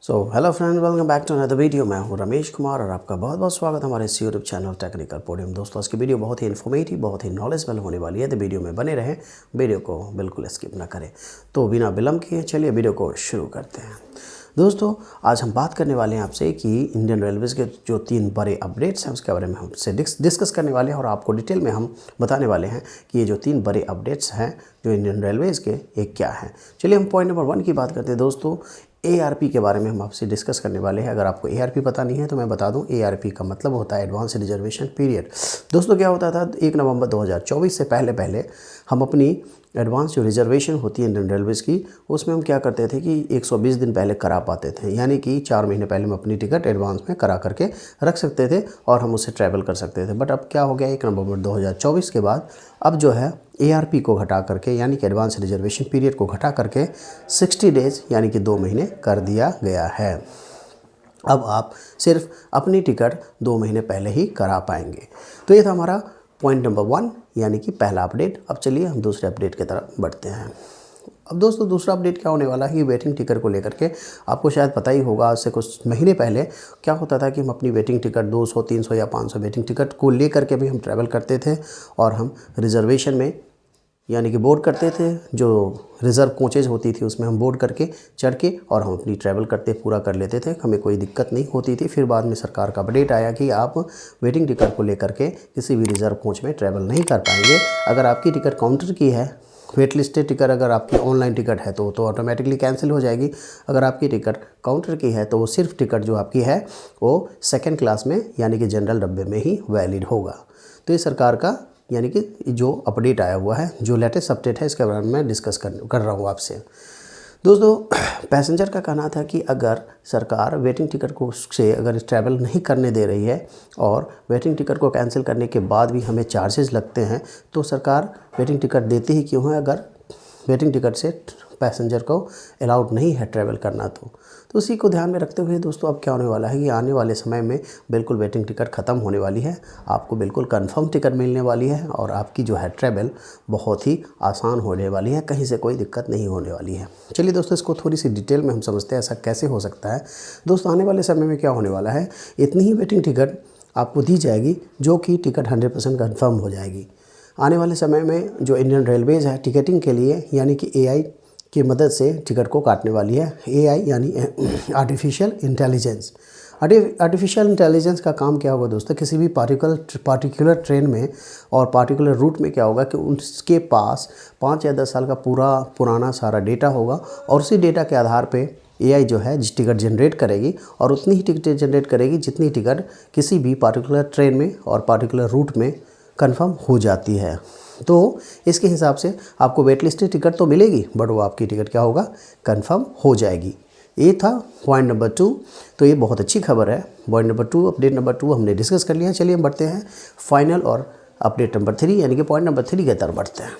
Hello friend, welcome back to another video. मैं हूं रमेश कुमार और आपका बहुत बहुत स्वागत है हमारे इस यूट्यूब चैनल टेक्निकल पोडियम। दोस्तों, आज की वीडियो बहुत ही इन्फॉर्मेटिव, बहुत ही नॉलेजेबल होने वाली है, तो वीडियो में बने रहें, वीडियो को बिल्कुल स्किप ना करें। तो बिना विलम्ब किए चलिए वीडियो को शुरू करते हैं। दोस्तों, आज हम बात करने वाले हैं आपसे कि इंडियन रेलवेज़ के जो 3 बड़े अपडेट्स हैं उसके बारे में हमसे डिस्कस करने वाले हैं और आपको डिटेल में हम बताने वाले हैं कि ये जो 3 बड़े अपडेट्स हैं जो इंडियन रेलवेज़ के, ये क्या हैं। चलिए हम पॉइंट नंबर 1 की बात करते हैं। दोस्तों, ARP के बारे में हम आपसे डिस्कस करने वाले हैं। अगर आपको ARP पता नहीं है तो मैं बता दूं, ARP का मतलब होता है एडवांस रिजर्वेशन पीरियड। दोस्तों, क्या होता था 1 नवंबर 2024 से पहले हम अपनी एडवांस जो रिजर्वेशन होती है इंडियन रेलवेज़ की, उसमें हम क्या करते थे कि 120 दिन पहले करा पाते थे, यानी कि 4 महीने पहले हम अपनी टिकट एडवांस में करा करके रख सकते थे और हम उससे ट्रैवल कर सकते थे। बट अब क्या हो गया, 1 नवंबर 2024 के बाद अब जो है ARP को घटा करके, यानी कि एडवांस रिजर्वेशन पीरियड को घटा करके 60 डेज़ यानी कि 2 महीने कर दिया गया है। अब आप सिर्फ अपनी टिकट 2 महीने पहले ही करा पाएंगे। तो ये था हमारा पॉइंट नंबर 1, यानी कि पहला अपडेट। अब चलिए हम दूसरे अपडेट की तरफ बढ़ते हैं। अब दोस्तों, दूसरा अपडेट क्या होने वाला है कि वेटिंग टिकट को लेकर के आपको शायद पता ही होगा, उससे कुछ महीने पहले क्या होता था कि हम अपनी वेटिंग टिकट 200, 300 या 500 वेटिंग टिकट को लेकर के भी हम ट्रैवल करते थे और हम रिजर्वेशन में यानी कि बोर्ड करते थे। जो रिज़र्व कोचेज़ होती थी उसमें हम बोर्ड करके चढ़ के और हम अपनी ट्रैवल करते पूरा कर लेते थे, हमें कोई दिक्कत नहीं होती थी। फिर बाद में सरकार का अपडेट आया कि आप वेटिंग टिकट को लेकर के किसी भी रिज़र्व कोच में ट्रैवल नहीं कर पाएंगे। अगर आपकी टिकट काउंटर की है, वेट लिस्टेड टिकट अगर आपकी ऑनलाइन टिकट है तो ऑटोमेटिकली कैंसिल हो जाएगी। अगर आपकी टिकट काउंटर की है तो वो सिर्फ टिकट जो आपकी है वो सेकंड क्लास में यानी कि जनरल डब्बे में ही वैलिड होगा। तो ये सरकार का यानी कि जो अपडेट आया हुआ है, जो लेटेस्ट अपडेट है, इसके बारे में मैं डिस्कस कर रहा हूँ आपसे। दोस्तों, पैसेंजर का कहना था कि अगर सरकार वेटिंग टिकट को से अगर ट्रैवल नहीं करने दे रही है और वेटिंग टिकट को कैंसिल करने के बाद भी हमें चार्जेस लगते हैं, तो सरकार वेटिंग टिकट देती ही क्यों है अगर वेटिंग टिकट से पैसेंजर को अलाउड नहीं है ट्रैवल करना। तो उसी को ध्यान में रखते हुए दोस्तों, अब क्या होने वाला है कि आने वाले समय में बिल्कुल वेटिंग टिकट ख़त्म होने वाली है, आपको बिल्कुल कंफर्म टिकट मिलने वाली है और आपकी जो है ट्रैवल बहुत ही आसान होने वाली है, कहीं से कोई दिक्कत नहीं होने वाली है। चलिए दोस्तों, इसको थोड़ी सी डिटेल में हम समझते हैं ऐसा कैसे हो सकता है। दोस्तों, आने वाले समय में क्या होने वाला है, इतनी ही वेटिंग टिकट आपको दी जाएगी जो कि टिकट 100% कन्फर्म हो जाएगी। आने वाले समय में जो इंडियन रेलवेज़ है टिकटिंग के लिए यानी कि AI की मदद से टिकट को काटने वाली है। AI यानी आर्टिफिशियल इंटेलिजेंस। आर्टिफिशियल इंटेलिजेंस का काम क्या होगा दोस्तों, किसी भी पार्टिकुलर ट्रेन में और पार्टिकुलर रूट में क्या होगा कि उसके पास 5 या 10 साल का पुराना सारा डेटा होगा और उसी डेटा के आधार पे AI जो है टिकट जनरेट करेगी और उतनी ही टिकट जनरेट करेगी जितनी टिकट किसी भी पार्टिकुलर ट्रेन में और पार्टिकुलर रूट में कंफर्म हो जाती है। तो इसके हिसाब से आपको वेट लिस्ट टिकट तो मिलेगी, बट वो आपकी टिकट क्या होगा, कंफर्म हो जाएगी। ये था पॉइंट नंबर 2। तो ये बहुत अच्छी खबर है। पॉइंट नंबर 2, अपडेट नंबर 2 हमने डिस्कस कर लिया। चलिए हम बढ़ते हैं फाइनल और अपडेट नंबर 3 यानी कि पॉइंट नंबर 3 की तरफ बढ़ते हैं।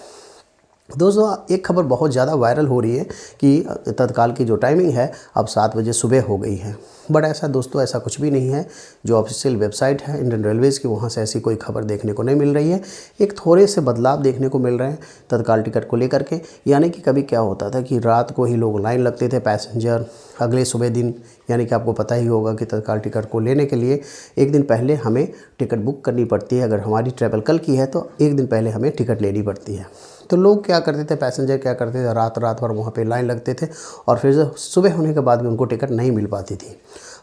दोस्तों, एक खबर बहुत ज़्यादा वायरल हो रही है कि तत्काल की जो टाइमिंग है अब 7 बजे सुबह हो गई है। बट ऐसा दोस्तों, ऐसा कुछ भी नहीं है। जो ऑफिशियल वेबसाइट है इंडियन रेलवेज़ की, वहाँ से ऐसी कोई खबर देखने को नहीं मिल रही है। एक थोड़े से बदलाव देखने को मिल रहे हैं तत्काल टिकट को लेकर के। यानी कि कभी क्या होता था कि रात को ही लोग लाइन लगते थे पैसेंजर, अगले सुबह दिन, यानी कि आपको पता ही होगा कि तत्काल टिकट को लेने के लिए एक दिन पहले हमें टिकट बुक करनी पड़ती है। अगर हमारी ट्रैवल कल की है तो एक दिन पहले हमें टिकट लेनी पड़ती है। तो लोग क्या करते थे, पैसेंजर क्या करते थे, रात भर वहाँ पे लाइन लगते थे और फिर सुबह होने के बाद भी उनको टिकट नहीं मिल पाती थी।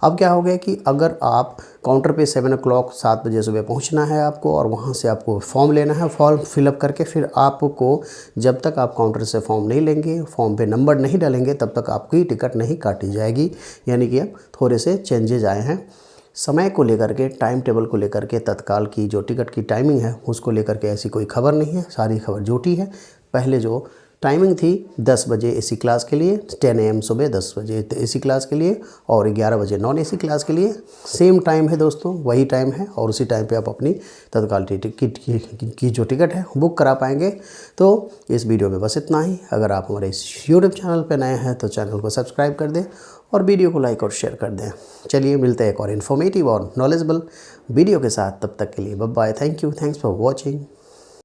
अब क्या हो गया कि अगर आप काउंटर पे 7 o'clock 7 बजे सुबह पहुँचना है आपको और वहाँ से आपको फॉर्म लेना है, फॉर्म फिलअप करके फिर आपको, जब तक आप काउंटर से फॉर्म नहीं लेंगे, फॉर्म पे नंबर नहीं डालेंगे, तब तक आपकी टिकट नहीं काटी जाएगी। यानी कि अब थोड़े से चेंजेज आए हैं समय को लेकर के, टाइम टेबल को लेकर के। तत्काल की जो टिकट की टाइमिंग है उसको लेकर के ऐसी कोई खबर नहीं है, सारी खबर झूठी है। पहले जो टाइमिंग थी 10 बजे AC क्लास के लिए, 10 AM सुबह 10 बजे AC क्लास के लिए और 11 बजे नॉन AC क्लास के लिए, सेम टाइम है दोस्तों, वही टाइम है और उसी टाइम पे आप अपनी तत्काल टिकट की जो टिकट है बुक करा पाएंगे। तो इस वीडियो में बस इतना ही। अगर आप हमारे इस यूट्यूब चैनल पर नए हैं तो चैनल को सब्सक्राइब कर दें और वीडियो को लाइक और शेयर कर दें। चलिए मिलते हैं एक और इन्फॉर्मेटिव और नॉलेजेबल वीडियो के साथ, तब तक के लिए bye bye. Thank you, thanks for watching.